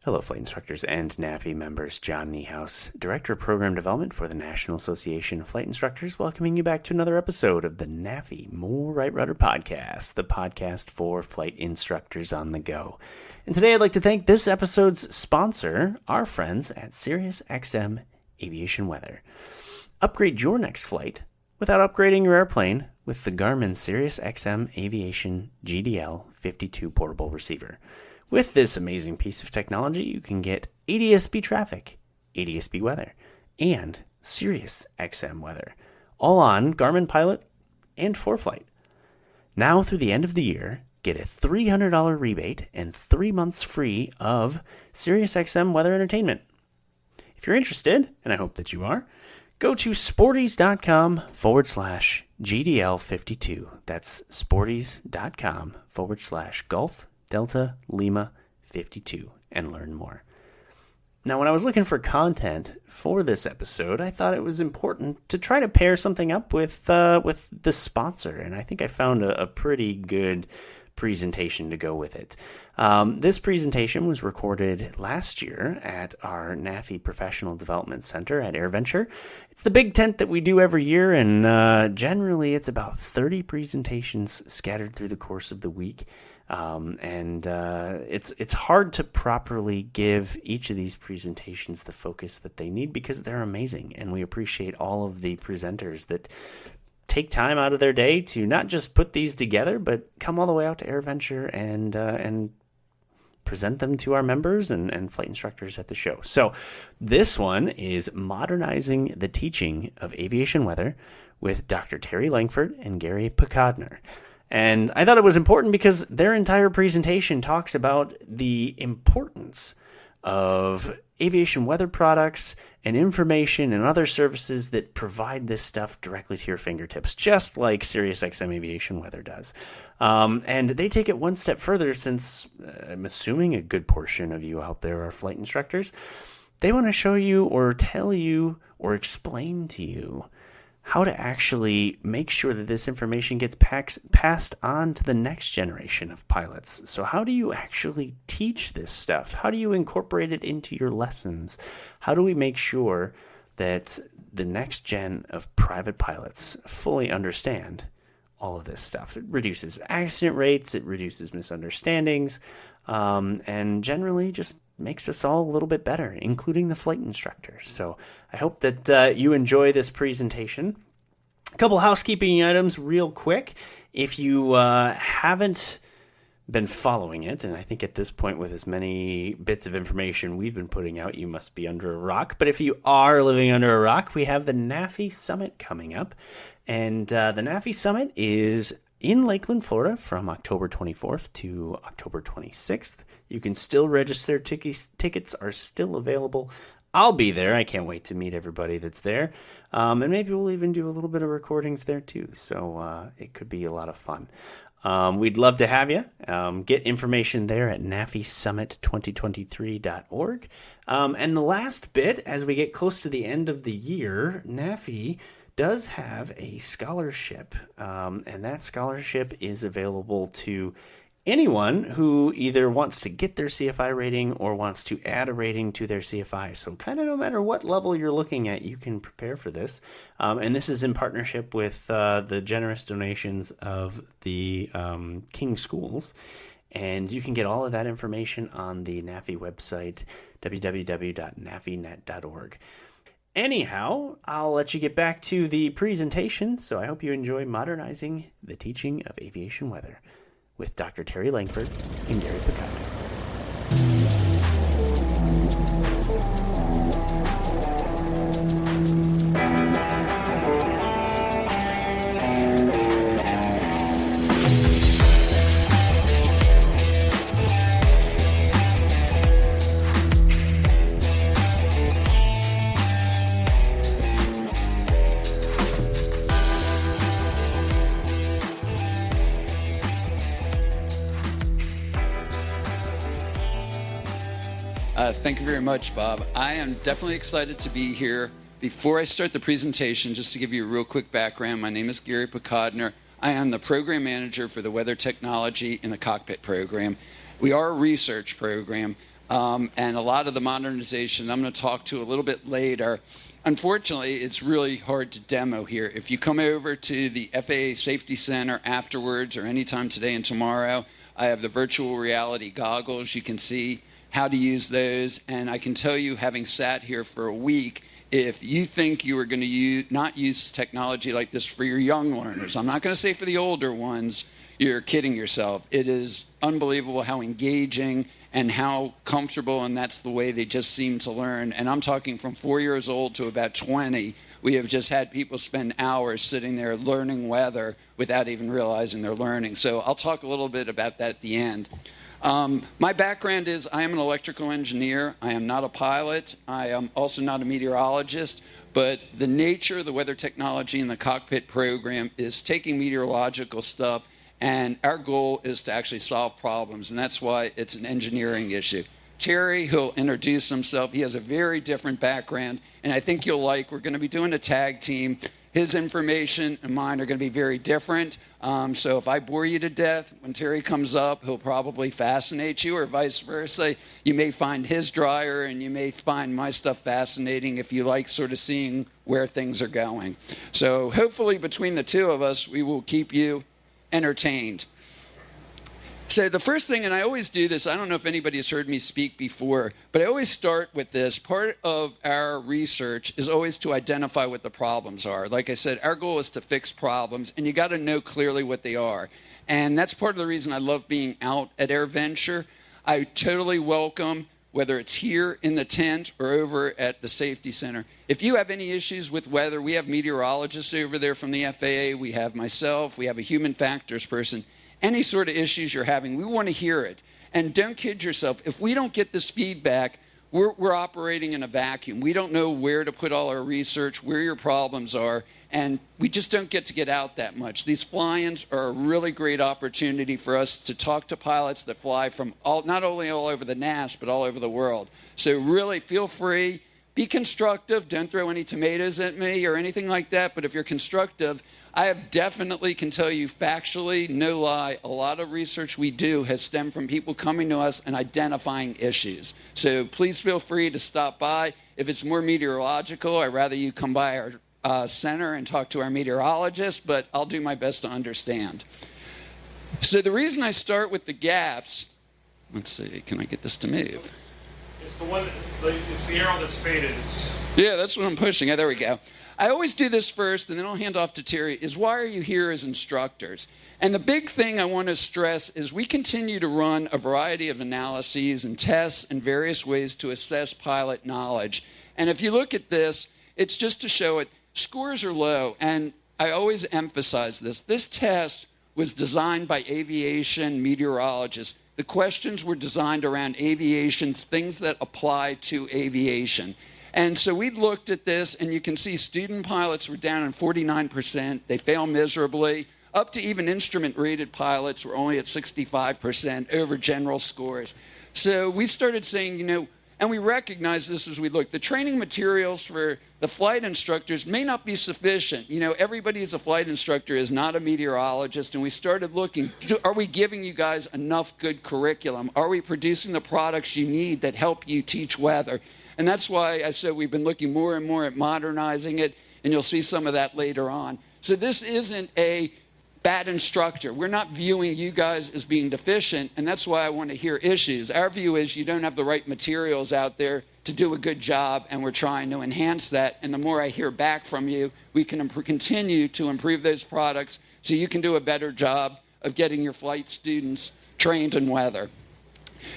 Hello, flight instructors and NAFI members. John Niehaus, Director of Program Development for the National Association of Flight Instructors, welcoming you back to another episode of the NAFI More Right Rudder Podcast, the podcast for flight instructors on the go. And today I'd like to thank this episode's sponsor, our friends at SiriusXM Aviation Weather. Upgrade your next flight without upgrading your airplane with the Garmin SiriusXM Aviation GDL 52 portable receiver. With this amazing piece of technology, you can get ADS-B traffic, ADS-B weather, and SiriusXM weather, all on Garmin Pilot and ForeFlight. Now through the end of the year, get a $300 rebate and 3 months free of SiriusXM Weather Entertainment. If you're interested, and I hope that you are, go to sporties.com/GDL52. That's sporties.com/Golf Delta Lima 52 and learn more. Now, when I was looking for content for this episode, I thought it was important to try to pair something up with the sponsor, and I think I found a pretty good presentation to go with it. This presentation was recorded last year at our NAFI Professional Development Center at AirVenture. It's the big tent that we do every year, and generally it's about 30 presentations scattered through the course of the week. It's hard to properly give each of these presentations the focus that they need because they're amazing, and we appreciate all of the presenters that take time out of their day to not just put these together, but come all the way out to AirVenture and present them to our members and flight instructors at the show. So this one is Modernizing the Teaching of Aviation Weather with Dr. Terry Lankford and Gary Pokodner. And I thought it was important because their entire presentation talks about the importance of aviation weather products and information and other services that provide this stuff directly to your fingertips, just like SiriusXM Aviation Weather does. And they take it one step further since I'm assuming a good portion of you out there are flight instructors. They want to show you or tell you or explain to you how to actually make sure that this information gets passed on to the next generation of pilots. So how do you actually teach this stuff? How do you incorporate it into your lessons? How do we make sure that the next gen of private pilots fully understand all of this stuff? It reduces accident rates, it reduces misunderstandings, and generally just makes us all a little bit better, including the flight instructors. So I hope that you enjoy this presentation. A couple housekeeping items real quick. If you haven't been following it, and I think at this point with as many bits of information we've been putting out, you must be under a rock. But if you are living under a rock, we have the NAFI Summit coming up. And the NAFI Summit is in Lakeland, Florida from October 24th to October 26th. You can still register. Tickets are still available. I'll be there. I can't wait to meet everybody that's there. And maybe we'll even do a little bit of recordings there too. So it could be a lot of fun. We'd love to have you. Get information there at nafisummit2023.org. And the last bit, as we get close to the end of the year, NAFI does have a scholarship, and that scholarship is available to anyone who either wants to get their CFI rating or wants to add a rating to their CFI. So kind of no matter what level you're looking at, you can prepare for this. And this is in partnership with the generous donations of the King Schools. And you can get all of that information on the NAFI website, www.nafinet.org. Anyhow, I'll let you get back to the presentation, so I hope you enjoy Modernizing the Teaching of Aviation Weather with Dr. Terry Lankford and Gary Pokodner. Thank you very much, Bob. I am definitely excited to be here. Before I start the presentation, just to give you a real quick background, my name is Gary Pokodner. I am the program manager for the weather technology in the Cockpit program. We are a research program. And a lot of the modernization I'm going to talk to a little bit later. Unfortunately, it's really hard to demo here. If you come over to the FAA Safety Center afterwards or anytime today and tomorrow, I have the virtual reality goggles. You can see how to use those. And I can tell you, having sat here for a week, if you think you are going to not use technology like this for your young learners, I'm not going to say for the older ones, you're kidding yourself. It is unbelievable how engaging and how comfortable, and that's the way they just seem to learn. And I'm talking from 4 years old to about 20. We have just had people spend hours sitting there learning weather without even realizing they're learning. So I'll talk a little bit about that at the end. My background is I am an electrical engineer. I am not a pilot. I am also not a meteorologist. But the nature of the weather technology in the Cockpit program is taking meteorological stuff, and our goal is to actually solve problems, and that's why it's an engineering issue. Terry, who'll introduce himself, he has a very different background, and I think you'll like, we're going to be doing a tag team. His information and mine are going to be very different. So if I bore you to death, when Terry comes up, he'll probably fascinate you, or vice versa. You may find his dryer, and you may find my stuff fascinating if you like sort of seeing where things are going. So hopefully between the two of us, we will keep you entertained. So the first thing, and I always do this, I don't know if anybody has heard me speak before, but I always start with this. Part of our research is always to identify what the problems are. Like I said, our goal is to fix problems, and you got to know clearly what they are. And that's part of the reason I love being out at AirVenture. I totally welcome, whether it's here in the tent or over at the Safety Center. If you have any issues with weather, we have meteorologists over there from the FAA. We have myself. We have a human factors person. Any sort of issues you're having, we want to hear it. And don't kid yourself. If we don't get this feedback, we're operating in a vacuum. We don't know where to put all our research, where your problems are, and we just don't get out that much. These fly-ins are a really great opportunity for us to talk to pilots that fly from not only all over the NAS, but all over the world. So really feel free. Be constructive. Don't throw any tomatoes at me or anything like that. But if you're constructive, I have definitely can tell you factually, no lie, a lot of research we do has stemmed from people coming to us and identifying issues. So please feel free to stop by. If it's more meteorological, I'd rather you come by our center and talk to our meteorologist, but I'll do my best to understand. So the reason I start with the gaps, let's see, can I get this to move? It's the one, it's the arrow that's faded. Yeah, that's what I'm pushing. Yeah, there we go. I always do this first, and then I'll hand off to Terry, is why are you here as instructors? And the big thing I want to stress is we continue to run a variety of analyses and tests and various ways to assess pilot knowledge. And if you look at this, it's just to show it, scores are low, and I always emphasize this. This test was designed by aviation meteorologists. The questions were designed around aviation's things that apply to aviation. And so we looked at this, and you can see student pilots were down in 49%. They fail miserably. Up to even instrument-rated pilots were only at 65% over general scores. So we started saying, you know, and we recognized this as we looked. The training materials for the flight instructors may not be sufficient. You know, everybody who's a flight instructor is not a meteorologist, and we started looking, are we giving you guys enough good curriculum? Are we producing the products you need that help you teach weather? And that's why I said we've been looking more and more at modernizing it, and you'll see some of that later on. So this isn't a bad instructor. We're not viewing you guys as being deficient, and that's why I want to hear issues. Our view is you don't have the right materials out there to do a good job, and we're trying to enhance that. And the more I hear back from you, we can continue to improve those products so you can do a better job of getting your flight students trained in weather.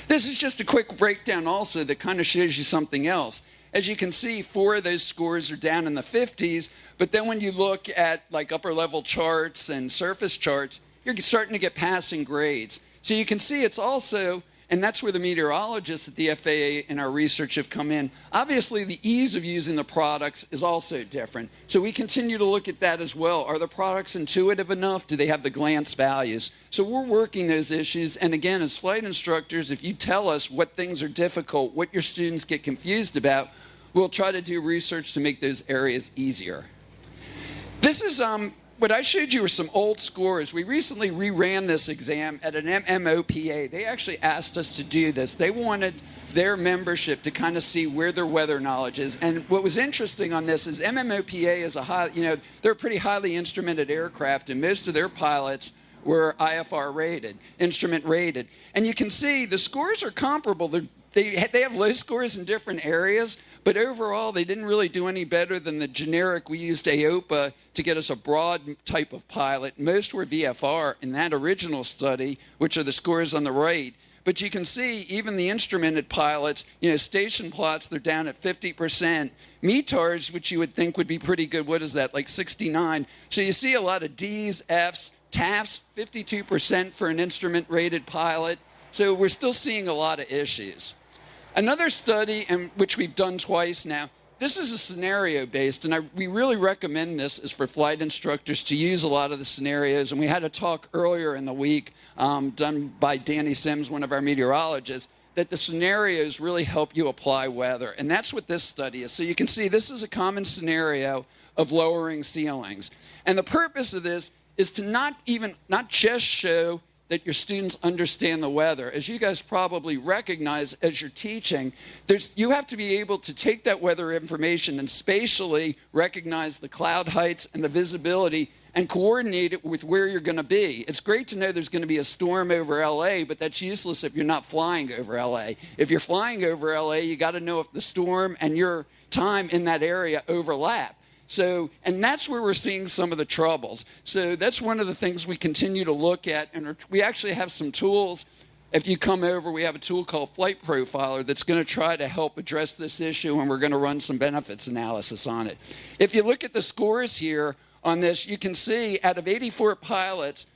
This is just a quick breakdown also that kind of shows you something else. As you can see, 4 of those scores are down in the 50s, but then when you look at like upper level charts and surface charts, you're starting to get passing grades. So you can see it's also, and that's where the meteorologists at the FAA and our research have come in. Obviously, the ease of using the products is also different. So we continue to look at that as well. Are the products intuitive enough? Do they have the glance values? So we're working those issues. And again, as flight instructors, if you tell us what things are difficult, what your students get confused about, we'll try to do research to make those areas easier. This is what I showed you were some old scores. We recently reran this exam at an MMOPA. They actually asked us to do this. They wanted their membership to kind of see where their weather knowledge is. And what was interesting on this is MMOPA is they're a pretty highly instrumented aircraft, and most of their pilots were IFR rated, instrument rated. And you can see the scores are comparable. They have low scores in different areas, but overall they didn't really do any better than the generic. We used AOPA to get us a broad type of pilot. Most were VFR in that original study, which are the scores on the right. But you can see even the instrumented pilots, station plots, they're down at 50%. METARs, which you would think would be pretty good, what is that, like 69? So you see a lot of Ds, Fs, TAFs, 52% for an instrument-rated pilot. So we're still seeing a lot of issues. Another study, and which we've done twice now, this is a scenario-based, and we really recommend this is for flight instructors to use a lot of the scenarios. And we had a talk earlier in the week done by Danny Sims, one of our meteorologists, that the scenarios really help you apply weather. And that's what this study is. So you can see this is a common scenario of lowering ceilings. And the purpose of this is to not just show that your students understand the weather. As you guys probably recognize as you're teaching, you have to be able to take that weather information and spatially recognize the cloud heights and the visibility and coordinate it with where you're going to be. It's great to know there's going to be a storm over LA, but that's useless if you're not flying over LA. If you're flying over LA, you got to know if the storm and your time in that area overlap. So, and that's where we're seeing some of the troubles. So that's one of the things we continue to look at, and we actually have some tools. If you come over, we have a tool called Flight Profiler that's going to try to help address this issue, and we're going to run some benefits analysis on it. If you look at the scores here on this, you can see out of 84 pilots,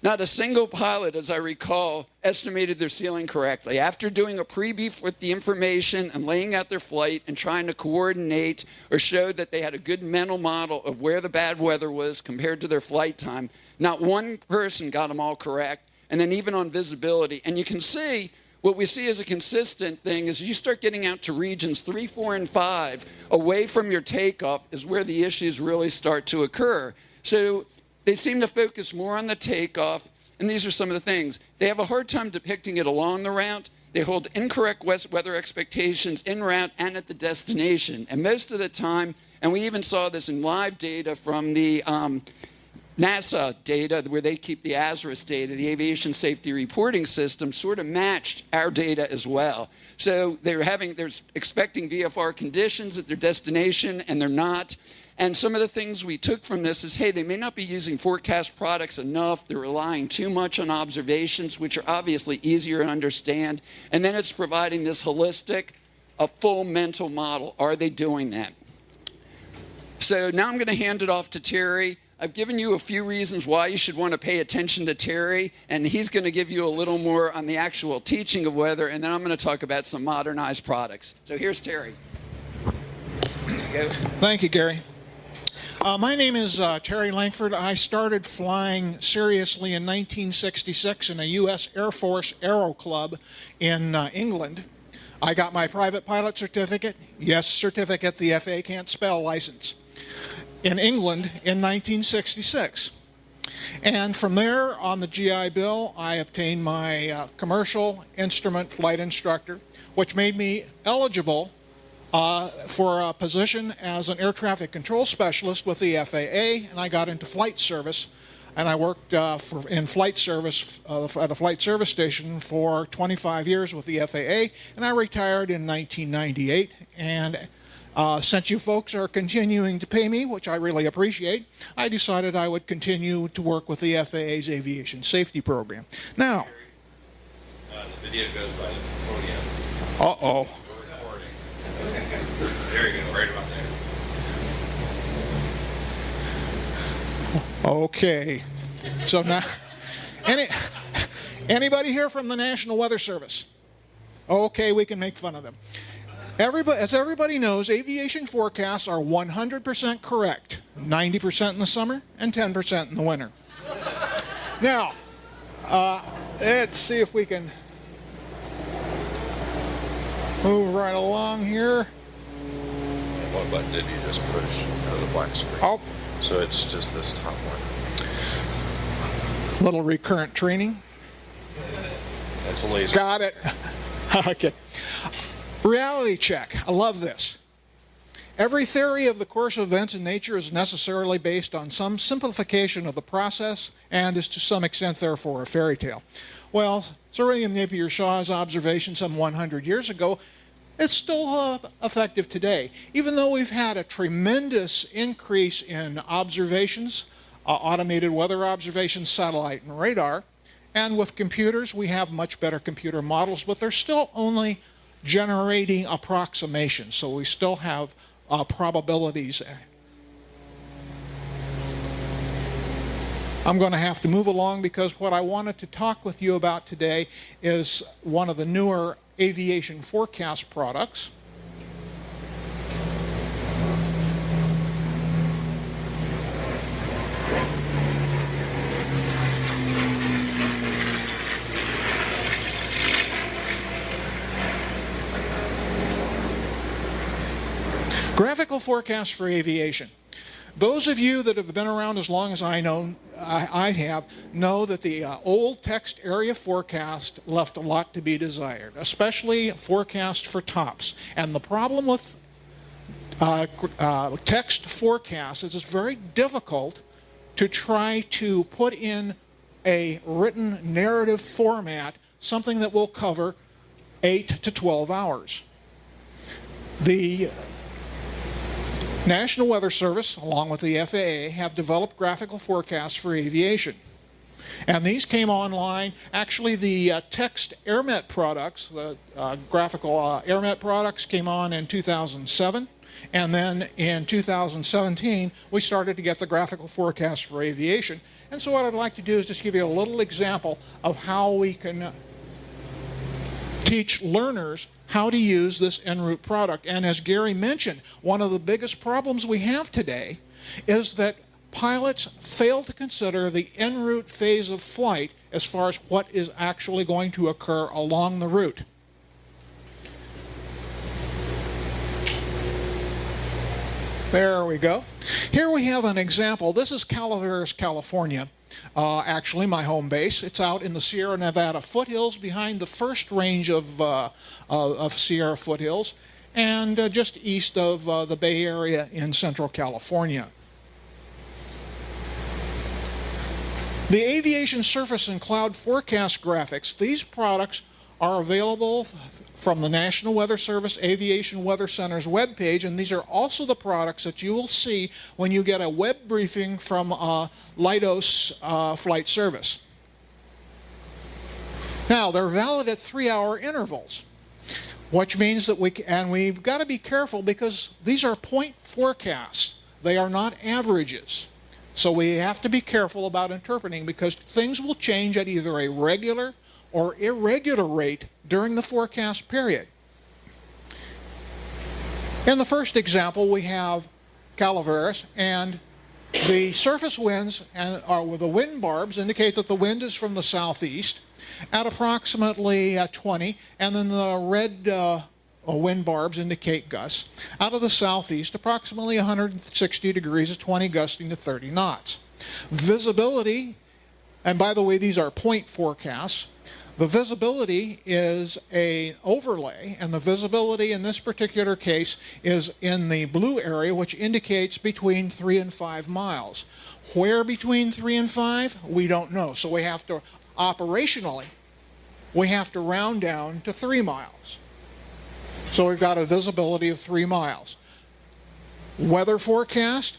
not a single pilot, as I recall, estimated their ceiling correctly. After doing a pre-brief with the information and laying out their flight and trying to coordinate or show that they had a good mental model of where the bad weather was compared to their flight time, not one person got them all correct. And then even on visibility. And you can see what we see as a consistent thing is you start getting out to regions 3, 4, and 5, away from your takeoff is where the issues really start to occur. So they seem to focus more on the takeoff, and these are some of the things. They have a hard time depicting it along the route. They hold incorrect weather expectations en route and at the destination. And most of the time, and we even saw this in live data from the NASA data, where they keep the ASRIS data, the Aviation Safety Reporting System, sort of matched our data as well. So they're expecting VFR conditions at their destination, and they're not. And some of the things we took from this is, hey, they may not be using forecast products enough. They're relying too much on observations, which are obviously easier to understand. And then it's providing this holistic, a full mental model. Are they doing that? So now I'm going to hand it off to Terry. I've given you a few reasons why you should want to pay attention to Terry, and he's going to give you a little more on the actual teaching of weather, and then I'm going to talk about some modernized products. So here's Terry. Thank you, Gary. My name is Terry Lankford. I started flying seriously in 1966 in a U.S. Air Force Aero Club in England. I got my private pilot certificate. Yes, certificate, the FAA can't spell license. In England in 1966. And from there on the GI Bill, I obtained my commercial instrument flight instructor, which made me eligible for a position as an air traffic control specialist with the FAA, and I got into flight service, and I worked in flight service at a flight service station for 25 years with the FAA, and I retired in 1998. And since you folks are continuing to pay me, which I really appreciate, I decided I would continue to work with the FAA's aviation safety program. Now, the video goes by the podium. Uh-oh. We're recording. There you go, right about there. Okay. So now, anybody here from the National Weather Service? Okay, we can make fun of them. As everybody knows, aviation forecasts are 100% correct, 90% in the summer and 10% in the winter. Now, let's see if we can move right along here. What button did you just push out of the black screen? Oh, So it's just this top one. little recurrent training. That's a laser. Got it. Okay. Reality check. I love this. Every theory of the course of events in nature is necessarily based on some simplification of the process and is to some extent, therefore, a fairy tale. Well, Sir William Napier Shaw's observation some 100 years ago is still effective today. Even though we've had a tremendous increase in observations, automated weather observations, satellite and radar, and with computers we have much better computer models, but they're still only generating approximations, so we still have probabilities. I'm going to have to move along because what I wanted to talk with you about today is one of the newer aviation forecast products. Graphical forecast for aviation. Those of you that have been around as long as I have, know that the old text area forecast left a lot to be desired, especially forecast for tops. And the problem with text forecast is it's very difficult to try to put in a written narrative format something that will cover 8 to 12 hours. The National Weather Service, along with the FAA, have developed graphical forecasts for aviation. And these came online, actually the text AirMet products, the graphical AirMet products came on in 2007. And then in 2017, we started to get the graphical forecast for aviation. And so what I'd like to do is just give you a little example of how we can teach learners how to use this en route product. And as Gary mentioned, one of the biggest problems we have today is that pilots fail to consider the en route phase of flight as far as what is actually going to occur along the route. There we go. Here we have an example. This is Calaveras, California. Actually, my home base. It's out in the Sierra Nevada foothills behind the first range of Sierra foothills and just east of the Bay Area in Central California. The Aviation Surface and Cloud Forecast graphics, these products are available from the National Weather Service Aviation Weather Center's webpage, and these are also the products that you will see when you get a web briefing from Leidos Flight Service. Now, they're valid at 3-hour intervals, which means that we've got to be careful because these are point forecasts. They are not averages. So we have to be careful about interpreting because things will change at either a regular or irregular rate during the forecast period. In the first example, we have Calaveras, and the surface winds with the wind barbs indicate that the wind is from the southeast at approximately 20, and then the red wind barbs indicate gusts out of the southeast, approximately 160 degrees at 20, gusting to 30 knots. Visibility, and by the way, these are point forecasts. The visibility is an overlay, and the visibility in this particular case is in the blue area, which indicates between 3 and 5 miles. Where between 3 and 5? We don't know. So we have to, operationally, we have to round down to 3 miles. So we've got a visibility of 3 miles. Weather forecast,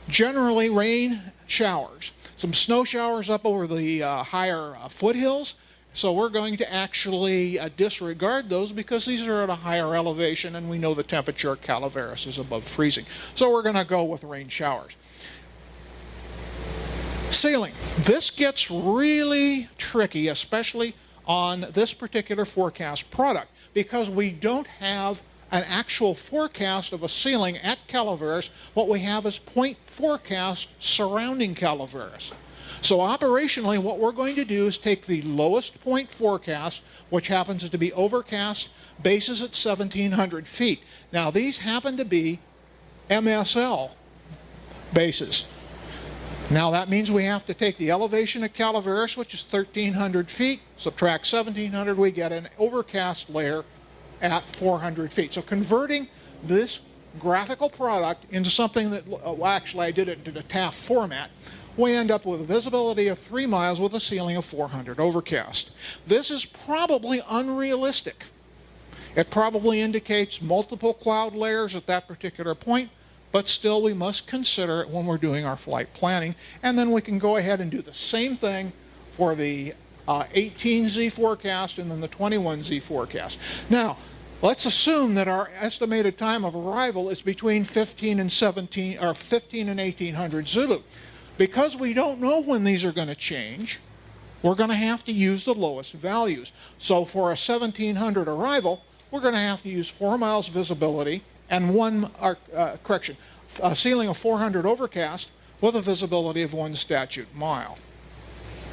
generally rain, showers. Some snow showers up over the higher foothills. So we're going to actually disregard those because these are at a higher elevation and we know the temperature at Calaveras is above freezing. So we're going to go with rain showers. Sailing. This gets really tricky, especially on this particular forecast product, because we don't have an actual forecast of a ceiling at Calaveras. What we have is point forecast surrounding Calaveras. So operationally, what we're going to do is take the lowest point forecast, which happens to be overcast bases at 1,700 feet. Now, these happen to be MSL bases. Now, that means we have to take the elevation at Calaveras, which is 1,300 feet, subtract 1,700, we get an overcast layer at 400 feet. So converting this graphical product into something that, well, actually I did it into the TAF format, we end up with a visibility of 3 miles with a ceiling of 400 overcast. This is probably unrealistic. It probably indicates multiple cloud layers at that particular point, but still we must consider it when we're doing our flight planning. And then we can go ahead and do the same thing for the 18Z forecast and then the 21Z forecast. Now, let's assume that our estimated time of arrival is between 15 and 1800 Zulu. Because we don't know when these are going to change, we're going to have to use the lowest values. So for a 1700 arrival, we're going to have to use 4 miles visibility and a ceiling of 400 overcast with a visibility of 1 statute mile.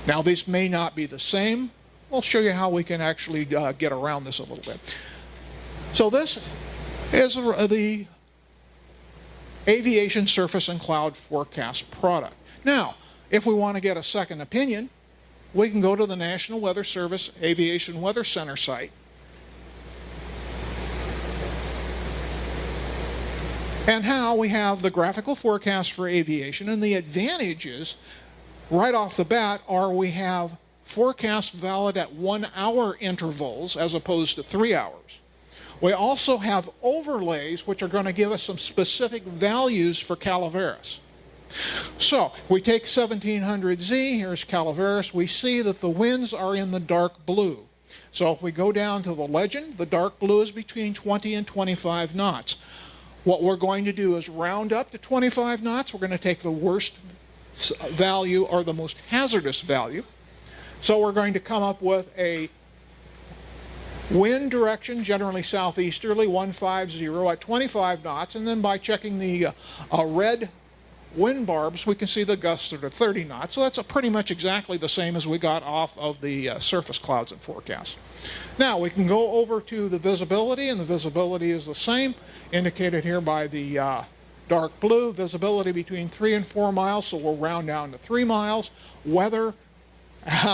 Now, these may not be the same. We'll show you how we can actually get around this a little bit. So this is the Aviation Surface and Cloud Forecast product. Now, if we want to get a second opinion, we can go to the National Weather Service Aviation Weather Center site. And how we have the graphical forecast for aviation, and the advantages right off the bat are we have forecasts valid at 1 hour intervals as opposed to 3 hours. We also have overlays which are going to give us some specific values for Calaveras. So we take 1700Z, here's Calaveras, we see that the winds are in the dark blue. So if we go down to the legend, the dark blue is between 20 and 25 knots. What we're going to do is round up to 25 knots. We're going to take the worst value or the most hazardous value. So we're going to come up with a wind direction, generally southeasterly, 150 at 25 knots. And then by checking the red wind barbs, we can see the gusts are at 30 knots. So that's pretty much exactly the same as we got off of the surface clouds and forecasts. Now we can go over to the visibility, and the visibility is the same, indicated here by the dark blue. Visibility between 3 and 4 miles, so we'll round down to 3 miles. Weather,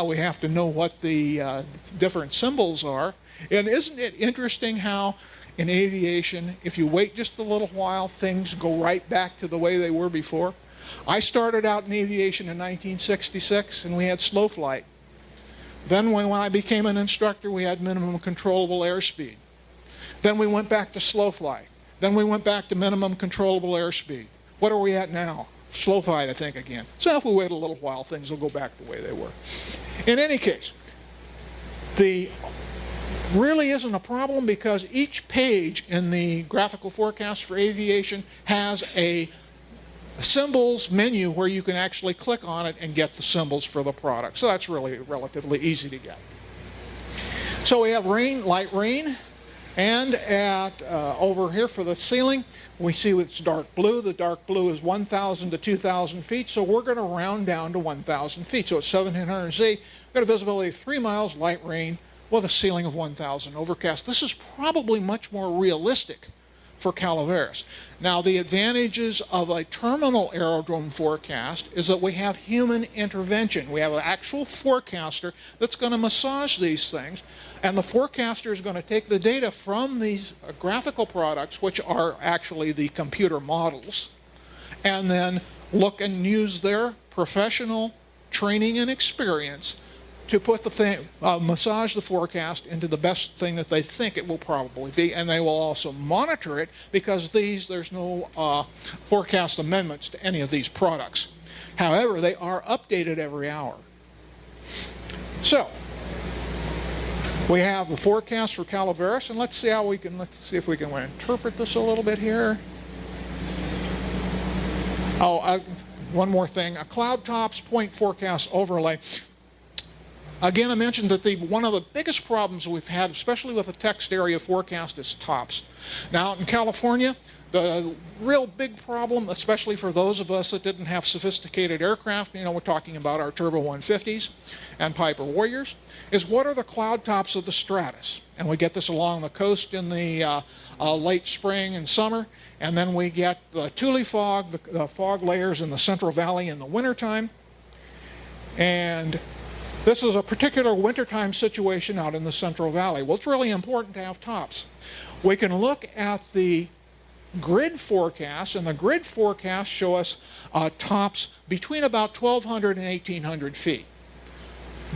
we have to know what the different symbols are. And isn't it interesting how in aviation, if you wait just a little while, things go right back to the way they were before? I started out in aviation in 1966, and we had slow flight. Then when I became an instructor, we had minimum controllable airspeed. Then we went back to slow flight. Then we went back to minimum controllable airspeed. What are we at now? Slow flight, I think, again. So if we wait a little while, things will go back the way they were. In any case, the really isn't a problem because each page in the graphical forecast for aviation has a symbols menu where you can actually click on it and get the symbols for the product. So that's really relatively easy to get. So we have rain, light rain, and at over here for the ceiling, we see it's dark blue. The dark blue is 1,000 to 2,000 feet, so we're going to round down to 1,000 feet. So it's 1,700Z. We've got a visibility of 3 miles, light rain, with a ceiling of 1,000 overcast. This is probably much more realistic for Calaveras. Now, the advantages of a terminal aerodrome forecast is that we have human intervention. We have an actual forecaster that's going to massage these things, and the forecaster is going to take the data from these graphical products, which are actually the computer models, and then look and use their professional training and experience to put the thing, massage the forecast into the best thing that they think it will probably be, and they will also monitor it because there's no forecast amendments to any of these products. However, they are updated every hour. So we have the forecast for Calaveras, and let's see if we can interpret this a little bit here. One more thing, a cloud tops point forecast overlay. Again, I mentioned that one of the biggest problems we've had, especially with the text area forecast, is tops. Now, in California, The real big problem, especially for those of us that didn't have sophisticated aircraft, we're talking about our Turbo 150s and Piper Warriors, is what are the cloud tops of the stratus? And we get this along the coast in the late spring and summer, and then we get the Thule fog, the fog layers in the Central Valley in the wintertime. And this is a particular wintertime situation out in the Central Valley. Well, it's really important to have tops. We can look at the grid forecasts, and the grid forecasts show us tops between about 1,200 and 1,800 feet.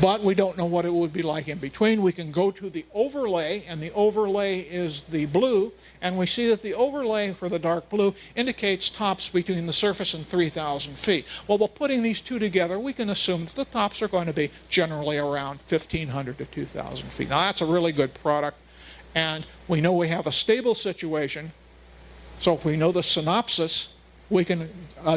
But we don't know what it would be like in between. We can go to the overlay, and the overlay is the blue, and we see that the overlay for the dark blue indicates tops between the surface and 3,000 feet. Well, by putting these two together, we can assume that the tops are going to be generally around 1,500 to 2,000 feet. Now, that's a really good product, and we know we have a stable situation. So if we know the synopsis, we can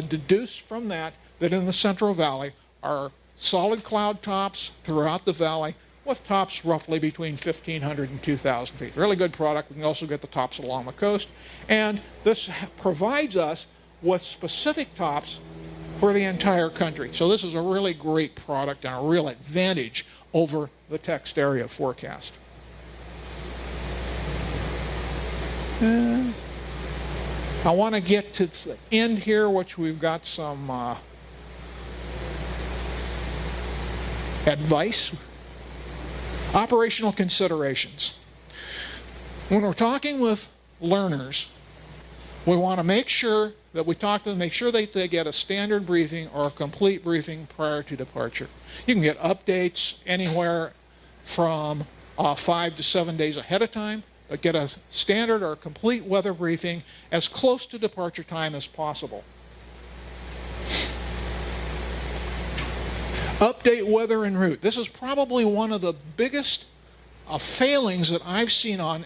deduce from that that in the Central Valley are solid cloud tops throughout the valley with tops roughly between 1,500 and 2,000 feet. Really good product. We can also get the tops along the coast. And this provides us with specific tops for the entire country. So this is a really great product and a real advantage over the text area forecast. I want to get to the end here, which we've got some advice. Operational considerations. When we're talking with learners, we want to make sure that we talk to them, make sure that they get a standard briefing or a complete briefing prior to departure. You can get updates anywhere from 5 to 7 days ahead of time. But get a standard or a complete weather briefing as close to departure time as possible. Update weather en route. This is probably one of the biggest failings that I've seen on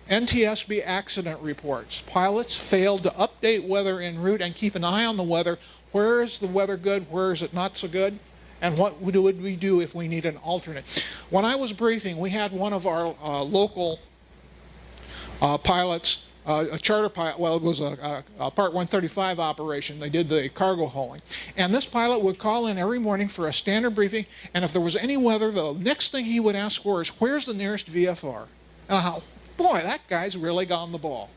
NTSB accident reports. Pilots failed to update weather en route and keep an eye on the weather. Where is the weather good? Where is it not so good? And what would we do if we need an alternate? When I was briefing, we had one of our local pilots, a charter pilot, well, it was a Part 135 operation. They did the cargo hauling. And this pilot would call in every morning for a standard briefing, and if there was any weather, the next thing he would ask for is, where's the nearest VFR? And I thought, boy, that guy's really got the ball.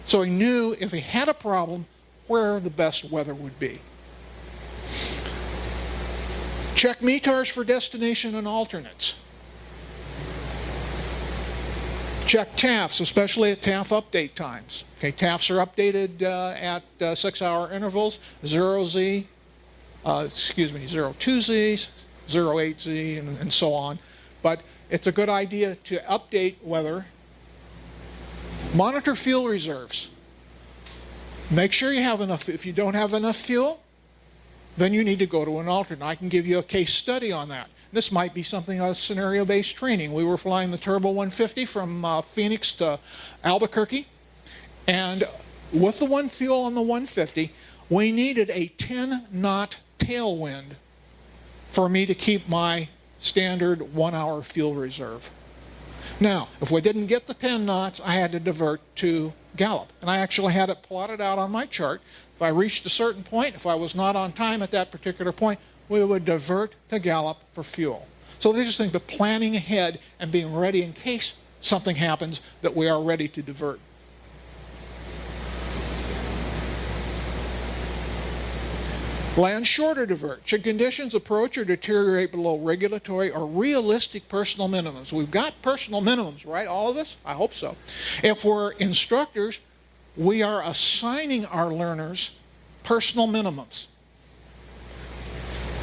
So he knew if he had a problem, where the best weather would be. Check METARs for destination and alternates. Check TAFs, especially at TAF update times. Okay, TAFs are updated at 6-hour intervals, 0Z, 02Z, 08Z, and so on. But it's a good idea to update weather. Monitor fuel reserves. Make sure you have enough. If you don't have enough fuel, then you need to go to an alternate. I can give you a case study on that. This might be something of scenario-based training. We were flying the Turbo 150 from Phoenix to Albuquerque, and with the one fuel on the 150, we needed a 10-knot tailwind for me to keep my standard 1-hour fuel reserve. Now, if we didn't get the 10 knots, I had to divert to gallop, and I actually had it plotted out on my chart. If I reached a certain point, if I was not on time at that particular point, we would divert to gallop for fuel. So they just think of planning ahead and being ready in case something happens that we are ready to divert. Land short or divert. Should conditions approach or deteriorate below regulatory or realistic personal minimums? We've got personal minimums, right? All of us? I hope so. If we're instructors, we are assigning our learners personal minimums.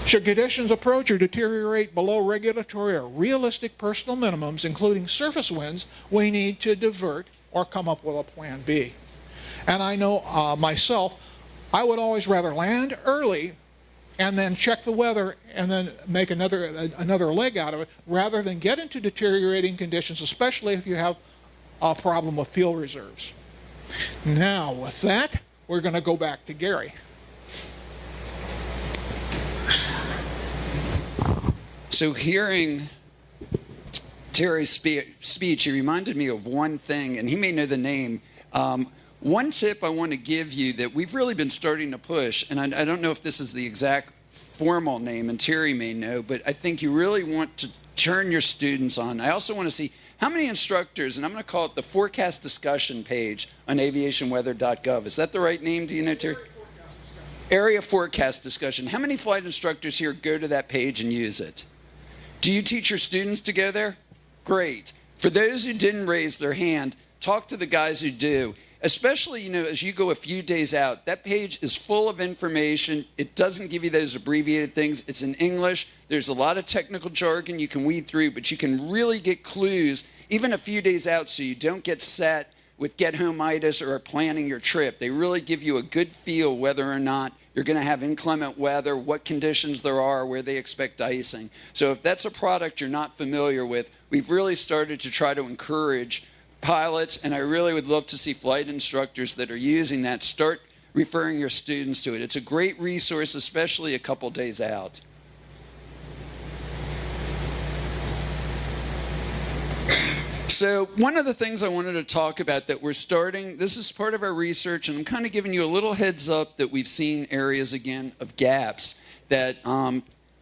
Should conditions approach or deteriorate below regulatory or realistic personal minimums, including surface winds, we need to divert or come up with a plan B. And I know myself, I would always rather land early and then check the weather and then make another leg out of it, rather than get into deteriorating conditions, especially if you have a problem with fuel reserves. Now, with that, we're going to go back to Gary. So hearing Terry's speech, he reminded me of one thing, and he may know the name. One tip I want to give you that we've really been starting to push, and I don't know if this is the exact formal name, and Terry may know, but I think you really want to turn your students on. I also want to see how many instructors, and I'm going to call it the forecast discussion page on aviationweather.gov. Is that the right name? Do you know, Terry? Area forecast discussion. How many flight instructors here go to that page and use it? Do you teach your students to go there? Great. For those who didn't raise their hand, talk to the guys who do. Especially, as you go a few days out, that page is full of information. It doesn't give you those abbreviated things. It's in English. There's a lot of technical jargon you can weed through, but you can really get clues even a few days out so you don't get set with get-home-itis or planning your trip. They really give you a good feel whether or not you're going to have inclement weather, what conditions there are, where they expect icing. So if that's a product you're not familiar with, we've really started to try to encourage pilots, and I really would love to see flight instructors that are using that start referring your students to it. It's a great resource, especially a couple days out. So one of the things I wanted to talk about that we're starting, this is part of our research, and I'm kind of giving you a little heads up that we've seen areas, again, of gaps that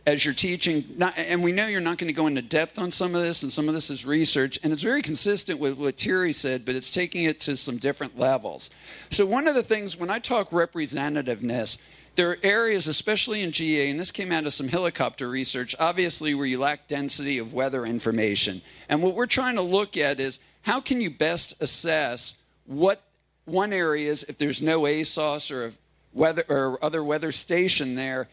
as you're teaching, and we know you're not going to go into depth on some of this, and some of this is research, and it's very consistent with what Thierry said, but it's taking it to some different levels. So one of the things, when I talk representativeness, there are areas, especially in GA, and this came out of some helicopter research, obviously where you lack density of weather information. And what we're trying to look at is how can you best assess what one area is if there's no ASOS or weather or other weather station there,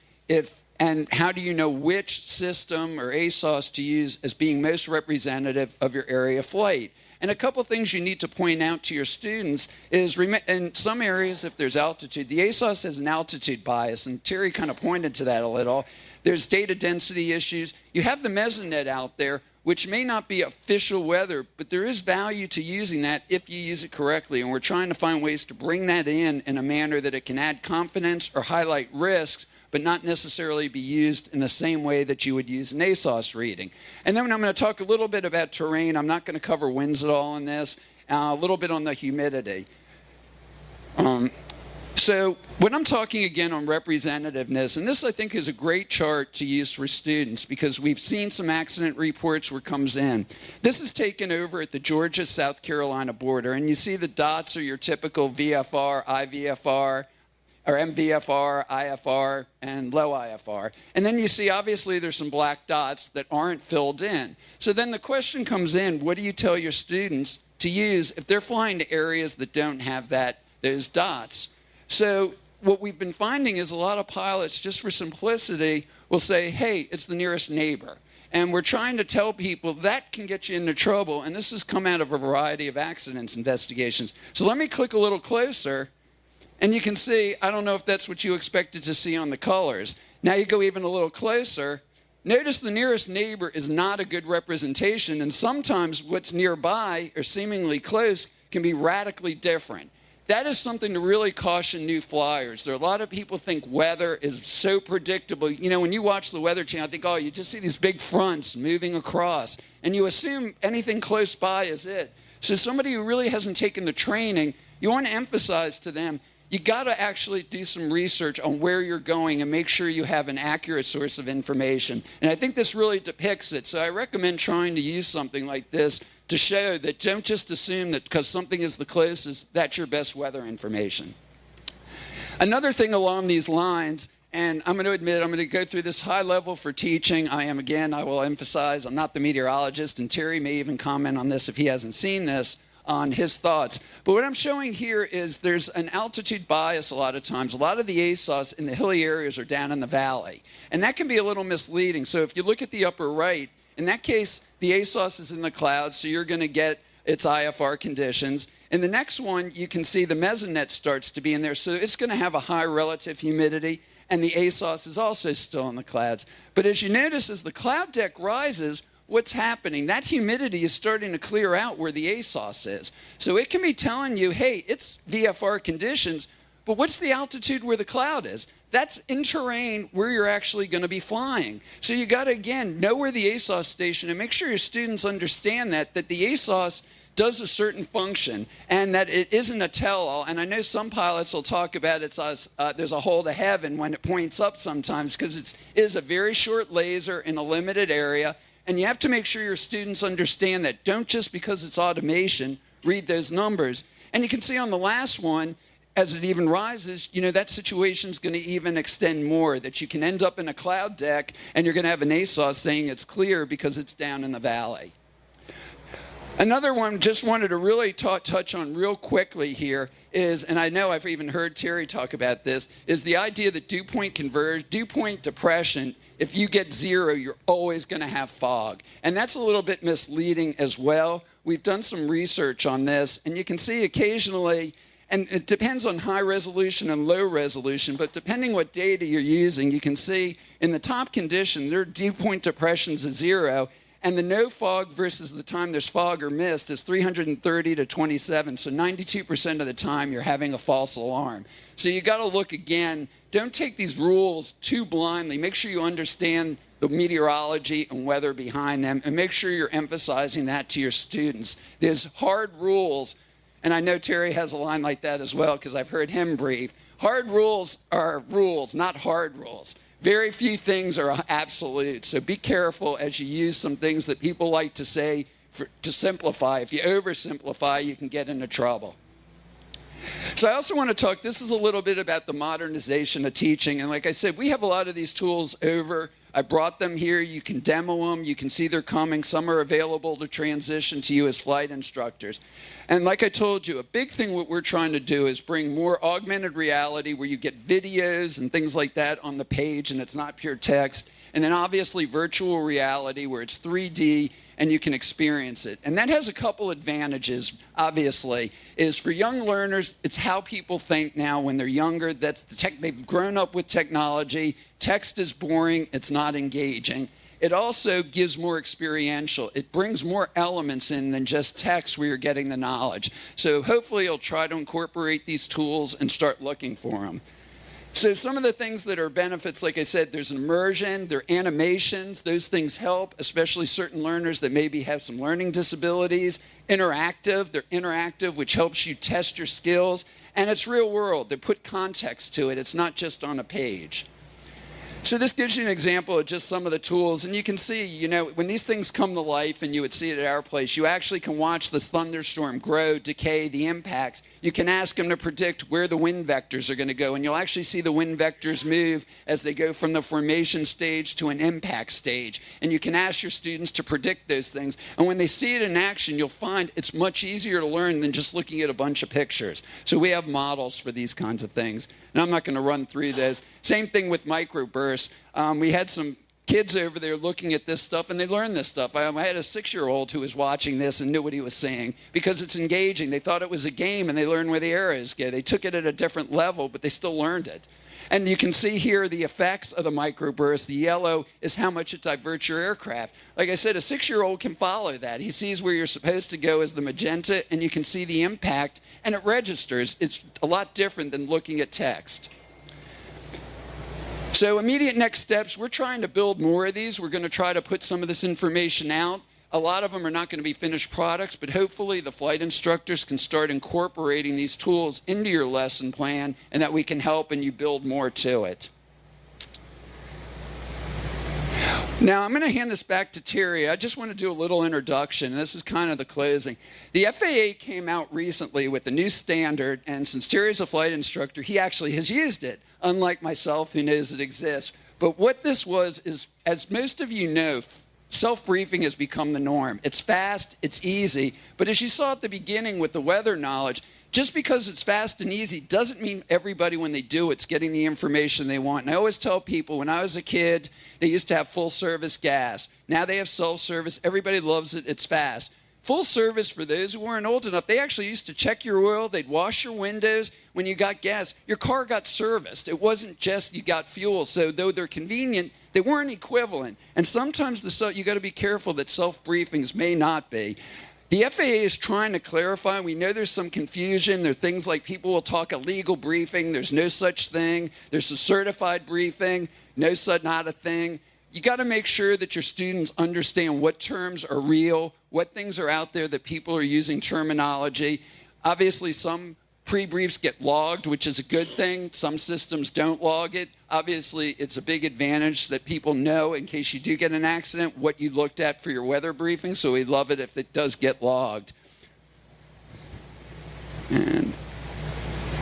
and how do you know which system or ASOS to use as being most representative of your area of flight? And a couple things you need to point out to your students is, in some areas, if there's altitude, the ASOS has an altitude bias, and Terry kind of pointed to that a little. There's data density issues. You have the mesonet out there, which may not be official weather, but there is value to using that if you use it correctly, and we're trying to find ways to bring that in a manner that it can add confidence or highlight risks, but not necessarily be used in the same way that you would use an ASOS reading. And then I'm going to talk a little bit about terrain. I'm not going to cover winds at all in this, a little bit on the humidity. So when I'm talking again on representativeness, and this I think is a great chart to use for students because we've seen some accident reports where it comes in. This is taken over at the Georgia-South Carolina border, and you see the dots are your typical VFR, IVFR, or MVFR, IFR, and low IFR. And then you see, obviously, there's some black dots that aren't filled in. So then the question comes in, what do you tell your students to use if they're flying to areas that don't have those dots? So what we've been finding is a lot of pilots, just for simplicity, will say, hey, it's the nearest neighbor. And we're trying to tell people that can get you into trouble, and this has come out of a variety of accidents investigations. So let me click a little closer. And you can see, I don't know if that's what you expected to see on the colors. Now you go even a little closer. Notice the nearest neighbor is not a good representation, and sometimes what's nearby or seemingly close can be radically different. That is something to really caution new flyers. There are a lot of people think weather is so predictable. When you watch the Weather Channel, I think, oh, you just see these big fronts moving across, and you assume anything close by is it. So somebody who really hasn't taken the training, you want to emphasize to them, you got to actually do some research on where you're going and make sure you have an accurate source of information. And I think this really depicts it. So I recommend trying to use something like this to show that don't just assume that because something is the closest, that's your best weather information. Another thing along these lines, and I'm going to admit I'm going to go through this high level for teaching. I will emphasize, I'm not the meteorologist, and Terry may even comment on this if he hasn't seen this, on his thoughts. But what I'm showing here is there's an altitude bias a lot of times. A lot of the ASOS in the hilly areas are down in the valley. And that can be a little misleading. So if you look at the upper right, in that case, the ASOS is in the clouds, so you're going to get its IFR conditions. In the next one, you can see the mesonet starts to be in there, so it's going to have a high relative humidity, and the ASOS is also still in the clouds. But as you notice, as the cloud deck rises, what's happening? That humidity is starting to clear out where the ASOS is. So it can be telling you, hey, it's VFR conditions, but what's the altitude where the cloud is? That's in terrain where you're actually going to be flying. So you got to, again, know where the ASOS station and make sure your students understand that the ASOS does a certain function, and that it isn't a tell-all. And I know some pilots will talk about there's a hole to heaven when it points up sometimes, because it is a very short laser in a limited area, and you have to make sure your students understand that. Don't just because it's automation, read those numbers. And you can see on the last one, as it even rises, that situation's going to even extend more, that you can end up in a cloud deck and you're going to have an ASOS saying it's clear because it's down in the valley. Another one just wanted to really touch on real quickly here is, and I know I've even heard Terry talk about this, is the idea that dew point depression, if you get 0, you're always going to have fog. And that's a little bit misleading as well. We've done some research on this, and you can see occasionally, and it depends on high resolution and low resolution, but depending what data you're using, you can see in the top condition, their dew point depressions is 0, and the no fog versus the time there's fog or mist is 330 to 27. So 92% of the time you're having a false alarm. So you got to look again. Don't take these rules too blindly. Make sure you understand the meteorology and weather behind them, and make sure you're emphasizing that to your students. There's hard rules, and I know Terry has a line like that as well because I've heard him brief. Hard rules are rules, not hard rules. Very few things are absolute, so be careful as you use some things that people like to say to simplify. If you oversimplify, you can get into trouble. So I also want to talk, this is a little bit about the modernization of teaching, and like I said, we have a lot of these tools over. I brought them here. You can demo them. You can see they're coming. Some are available to transition to you as flight instructors. And like I told you, a big thing what we're trying to do is bring more augmented reality where you get videos and things like that on the page and it's not pure text. And then obviously virtual reality where it's 3D and you can experience it. And that has a couple advantages, obviously, is for young learners, it's how people think now when they're younger. They've grown up with technology. Text is boring. It's not engaging. It also gives more experiential. It brings more elements in than just text where you're getting the knowledge. So hopefully you'll try to incorporate these tools and start looking for them. So some of the things that are benefits, like I said, there's immersion, there are animations. Those things help, especially certain learners that maybe have some learning disabilities. Interactive, they're interactive, which helps you test your skills. And it's real world. They put context to it. It's not just on a page. So this gives you an example of just some of the tools. And you can see, when these things come to life, and you would see it at our place, you actually can watch this thunderstorm grow, decay, the impacts. You can ask them to predict where the wind vectors are going to go. And you'll actually see the wind vectors move as they go from the formation stage to an impact stage. And you can ask your students to predict those things. And when they see it in action, you'll find it's much easier to learn than just looking at a bunch of pictures. So we have models for these kinds of things. And I'm not going to run through those. Same thing with microbursts. We had some kids over there looking at this stuff, and they learned this stuff. I had a 6-year-old who was watching this and knew what he was saying because it's engaging. They thought it was a game, and they learned where the arrows go. They took it at a different level, but they still learned it. And you can see here the effects of the microburst. The yellow is how much it diverts your aircraft. Like I said, a 6-year-old can follow that. He sees where you're supposed to go as the magenta, and you can see the impact, and it registers. It's a lot different than looking at text. So immediate next steps, we're trying to build more of these. We're going to try to put some of this information out. A lot of them are not going to be finished products, but hopefully the flight instructors can start incorporating these tools into your lesson plan and that we can help and you build more to it. Now, I'm going to hand this back to Terry. I just want to do a little introduction, and this is kind of the closing. The FAA came out recently with a new standard, and since Terry's a flight instructor, he actually has used it, unlike myself, who knows it exists. But what this was is, as most of you know, self-briefing has become the norm. It's fast, it's easy, but as you saw at the beginning with the weather knowledge, just because it's fast and easy doesn't mean everybody, when they do it's getting the information they want. And I always tell people, when I was a kid, they used to have full-service gas. Now they have self-service. Everybody loves it. It's fast. Full service, for those who weren't old enough, they actually used to check your oil. They'd wash your windows. When you got gas, your car got serviced. It wasn't just you got fuel. So though they're convenient, they weren't equivalent. And sometimes you got to be careful that self-briefings may not be. The FAA is trying to clarify. We know there's some confusion. There are things like people will talk a legal briefing. There's no such thing. There's a certified briefing. No such, not a thing. you got to make sure that your students understand what terms are real, what things are out there that people are using terminology. Obviously, some pre-briefs get logged, which is a good thing. Some systems don't log it. Obviously, it's a big advantage that people know, in case you do get an accident, what you looked at for your weather briefing. So we love it if it does get logged. And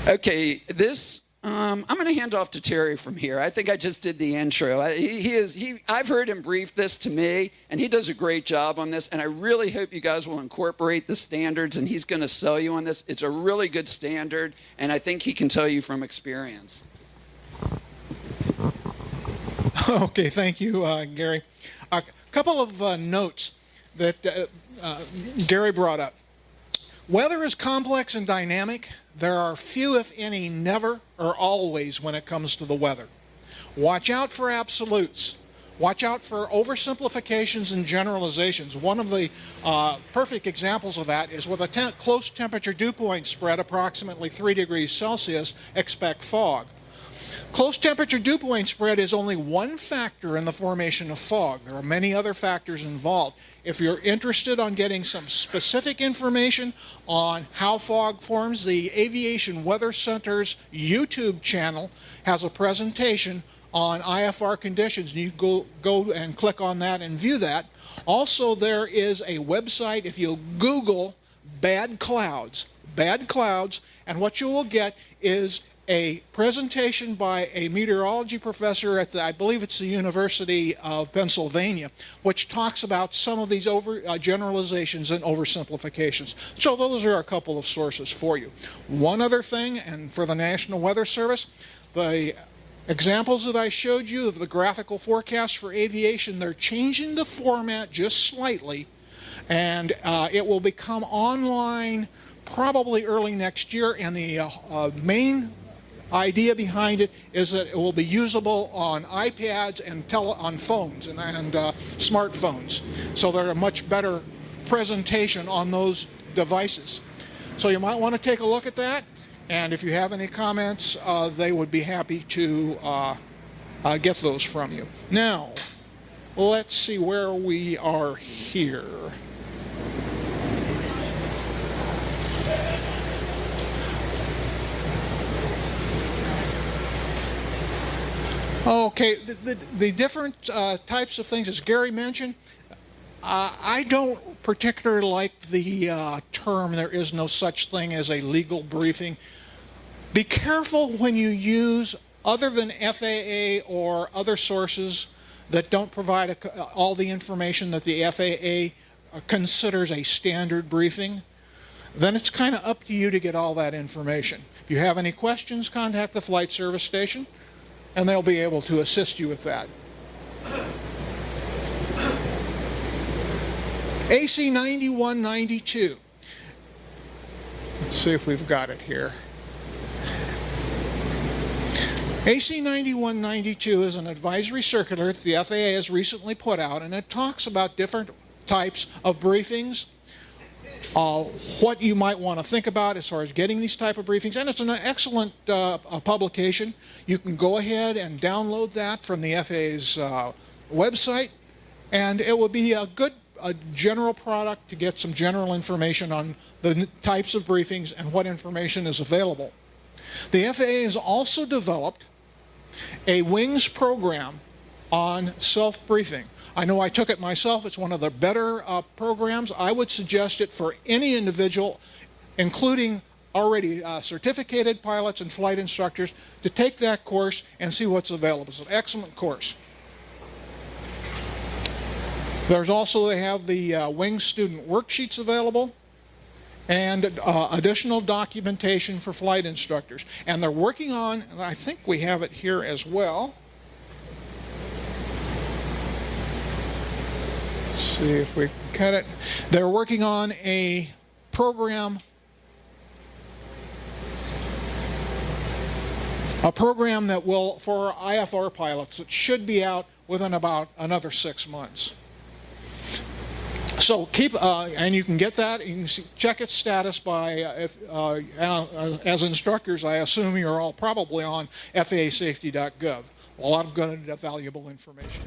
okay, this I'm going to hand off to Terry from here. I think I just did the intro. I've heard him brief this to me, and he does a great job on this. And I really hope you guys will incorporate the standards, and he's going to sell you on this. It's a really good standard, and I think he can tell you from experience. Okay, thank you, Gary. A couple of notes that Gary brought up. Weather is complex and dynamic. There are few, if any, never or always when it comes to the weather. Watch out for absolutes. Watch out for oversimplifications and generalizations. One of the perfect examples of that is with a close temperature dew point spread, approximately 3 degrees Celsius, expect fog. Close temperature dew point spread is only one factor in the formation of fog. There are many other factors involved. If you're interested on getting some specific information on how fog forms, the Aviation Weather Center's YouTube channel has a presentation on IFR conditions. You go and click on that and view that. Also, there is a website. If you Google bad clouds, and what you will get is a presentation by a meteorology professor at I believe it's the University of Pennsylvania, which talks about some of these generalizations and oversimplifications. So those are a couple of sources for you. One other thing, and for the National Weather Service, the examples that I showed you of the graphical forecast for aviation, they're changing the format just slightly, and it will become online probably early next year, and the main idea behind it is that it will be usable on iPads and on phones and smartphones. So they're a much better presentation on those devices. So you might want to take a look at that. And if you have any comments, they would be happy to get those from you. Now, let's see where we are here. Okay, the different types of things, as Gary mentioned, I don't particularly like the term, there is no such thing as a legal briefing. Be careful when you use other than FAA or other sources that don't provide all the information that the FAA considers a standard briefing. Then it's kind of up to you to get all that information. If you have any questions, contact the flight service station, and they'll be able to assist you with that. AC 9192. Let's see if we've got it here. AC 9192 is an advisory circular that the FAA has recently put out, and it talks about different types of briefings, what you might want to think about as far as getting these type of briefings, and it's an excellent publication. You can go ahead and download that from the FAA's website, and it will be a good general product to get some general information on the types of briefings and what information is available. The FAA has also developed a WINGS program on self-briefing. I know I took it myself. It's one of the better programs. I would suggest it for any individual, including already certificated pilots and flight instructors, to take that course and see what's available. It's an excellent course. There's also, they have the WINGS student worksheets available and additional documentation for flight instructors. And they're working on, and I think we have it here as well. Let's see if we can cut it. They're working on a program that will, for IFR pilots, it should be out within about another 6 months. So keep, and you can get that, you can check its status by, as instructors, I assume you're all probably on FAAsafety.gov. A lot of good and valuable information.